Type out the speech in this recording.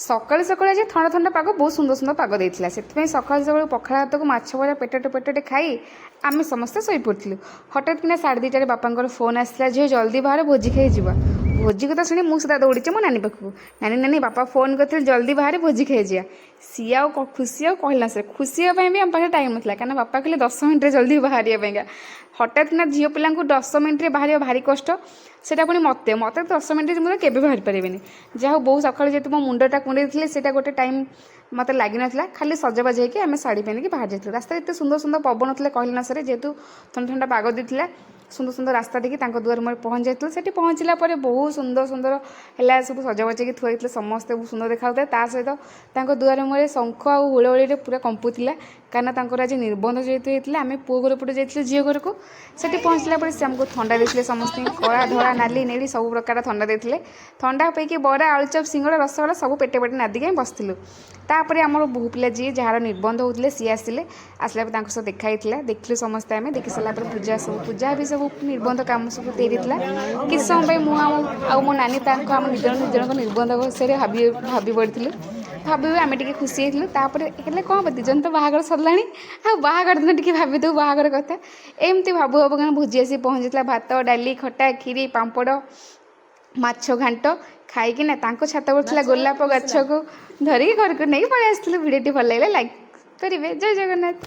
ସକାଳୁ ସକାଳୁ ଆଜି ଥଣ୍ଡା ଥଣ୍ଡା ପାଗ ବହୁତ ସୁନ୍ଦର ସୁନ୍ଦର ପାଗ ଦେଇଥିଲା। ସେଥିପାଇଁ ସକାଳୁ ସକାଳୁ ପଖାଳ ଭାତକୁ ମାଛ ଭଜା ପେଟଟେ ଖାଇ ଆମେ ସମସ୍ତେ ଶୋଇପଡ଼ିଥିଲୁ। ହଠାତ୍ କିନା 2:30ରେ ବାପାଙ୍କର ଫୋନ୍ ଆସିଥିଲା, ଝିଅ ଜଲ୍ଦି ବାହାର ଭୋଜି ଖାଇଯିବା। ଭୋଜି କଥା ଶୁଣି ମୁଁ ସିଧା ଦୌଡ଼ିଛି ମୋ ନାନୀ ପାଖକୁ। ନାନୀ ବାପା ଫୋନ୍ କରିଥିଲେ ଜଲ୍ଦି ବାହାରେ ଭୋଜି ଖାଇଯିବା। ସିଏ ଆଉ ଖୁସି ଆଉ କହିଲା ସେ ଖୁସି ହେବା ପାଇଁ ବି ଆମ ପାଖରେ ଟାଇମ୍ ନଥିଲା, କାରଣ ବାପା କହିଲେ 10 ମିନିଟ୍ରେ ଜଲ୍ଦି ବାହାରିବା ପାଇଁକା। ହଠାତ୍ କିନା ଝିଅ ପିଲାଙ୍କୁ 10 ମିନିଟ୍ରେ ବାହାରିବା ଭାରି କଷ୍ଟ, ସେଇଟା ପୁଣି ମୋତେ 10 ମିନିଟ୍ରେ ମୁଁ କେବେ ବାହାରି ପାରିବିନି। ଯାହା ହଉ ବୋଉ ସକାଳୁ ଯେହେତୁ ମୋ ମୁଣ୍ଡଟା କୁଣ୍ଡେଇ ଥିଲେ ସେଇଟା ଗୋଟେ ଟାଇମ୍ ମୋତେ ଲାଗିନଥିଲା। ଖାଲି ସଜବାଜ ହେଇକି ଆମେ ଶାଢ଼ୀ ପିନ୍ଧିକି ବାହାରି ଯାଇଥିଲୁ। ରାସ୍ତାରେ ଏତେ ସୁନ୍ଦର ସୁନ୍ଦର ପବନ ଥିଲେ କହିଲେ ନା ସରେ, ଯେହେତୁ ଥଣ୍ଡା ଥଣ୍ଡା ପାଗ ଦେଇଥିଲା। ସୁନ୍ଦର ସୁନ୍ଦର ରାସ୍ତା ଦେଖି ତାଙ୍କ ଦୁଆର ମୁହଁରେ ପହଞ୍ଚି ଯାଇଥିଲୁ। ସେଠି ପହଞ୍ଚିଲା ପରେ ବହୁତ ସୁନ୍ଦର ସୁନ୍ଦର ହେଲା, ସବୁ ସଜବାଜ ହେଇକି ଥୁଆ ହେଇଥିଲେ, ସମସ୍ତେ ବହୁତ ସୁନ୍ଦର ଦେଖାଯାଉଥିଲେ। ତା ସହିତ ତାଙ୍କ ଦୁଆର ମୁହଁରେ ଶଙ୍ଖ ଆଉ ହୁଳହୁଳିରେ ପୁରା କମ୍ପୁଥିଲା, କାରଣ ତାଙ୍କର ଆଜି ନିର୍ବନ୍ଧ ଯେହେତୁ ହେଇଥିଲା। ଆମେ ପୁଅ ଘର ପଟେ ଯାଇଥିଲୁ ଝିଅ ଘରକୁ। ସେଠି ପହଞ୍ଚିଲା ପରେ ସେ ଆମକୁ ଥଣ୍ଡା ଦେଇଥିଲେ, ସମସ୍ତଙ୍କୁ କଳା ଧଳା ନାଲି ନେଳି ସବୁ ପ୍ରକାର ଥଣ୍ଡା ଦେଇଥିଲେ। ଥଣ୍ଡା ପଇକି ବରା ଆଳୁଚପ ସିଙ୍ଗଡ଼ା ରସଗୋଲା ସବୁ ପେଟେ ନାଦିକି ଆମେ ବସିଥିଲୁ। ତାପରେ ଆମର ବୋହୂ ପିଲା ଯିଏ ଯାହାର ନିର୍ବନ୍ଧ ହେଉଥିଲେ ସିଏ ଆସିଲା ପରେ ତାଙ୍କ ସହ ଦେଖା ହେଇଥିଲା। ଦେଖିଲୁ ସମସ୍ତେ, ଆମେ ଦେଖି ସାରିଲା ପରେ ପୂଜା ବି ସବୁ ନିର୍ବନ୍ଧ କାମ ସବୁ ତିଆରି ଥିଲା। କିଛି ସମୟ ପାଇଁ ମୁଁ ଆଉ ମୋ ନାନୀ ଆମ ନିଜ ଜଣଙ୍କ ନିର୍ବନ୍ଧ ବିଷୟରେ ଭାବି ପଡ଼ିଥିଲୁ। ଆମେ ଟିକେ ଖୁସି ହେଇଥିଲୁ। ତାପରେ ହେଲେ କ'ଣ ହେବ, ଦୁଇ ଜଣ ତ ବାହାଘର ସରିଲାଣି, ଆଉ ବାହାଘର ଦିନ ଟିକେ ଭାବିଦେବୁ ବାହାଘର କଥା। ଏମିତି ଭାବୁ କାରଣ ଭୋଜି ଆସି ପହଞ୍ଚିଥିଲା। ଭାତ ଡାଲି ଖଟା କ୍ଷୀରି ପାମ୍ପଡ଼ ମାଛ ଘାଣ୍ଟ ଖାଇକିନା ତାଙ୍କ ଛାତ ଉପରେ ଥିଲା ଗୋଲାପ ଗଛକୁ ଧରିକି ଘରକୁ ନେଇକି ପଳେଇ ଆସିଥିଲୁ। ଭିଡ଼ିଓଟି ଭଲ ଲାଗିଲା ଲାଇକ୍ କରିବେ। ଜୟ ଜଗନ୍ନାଥ।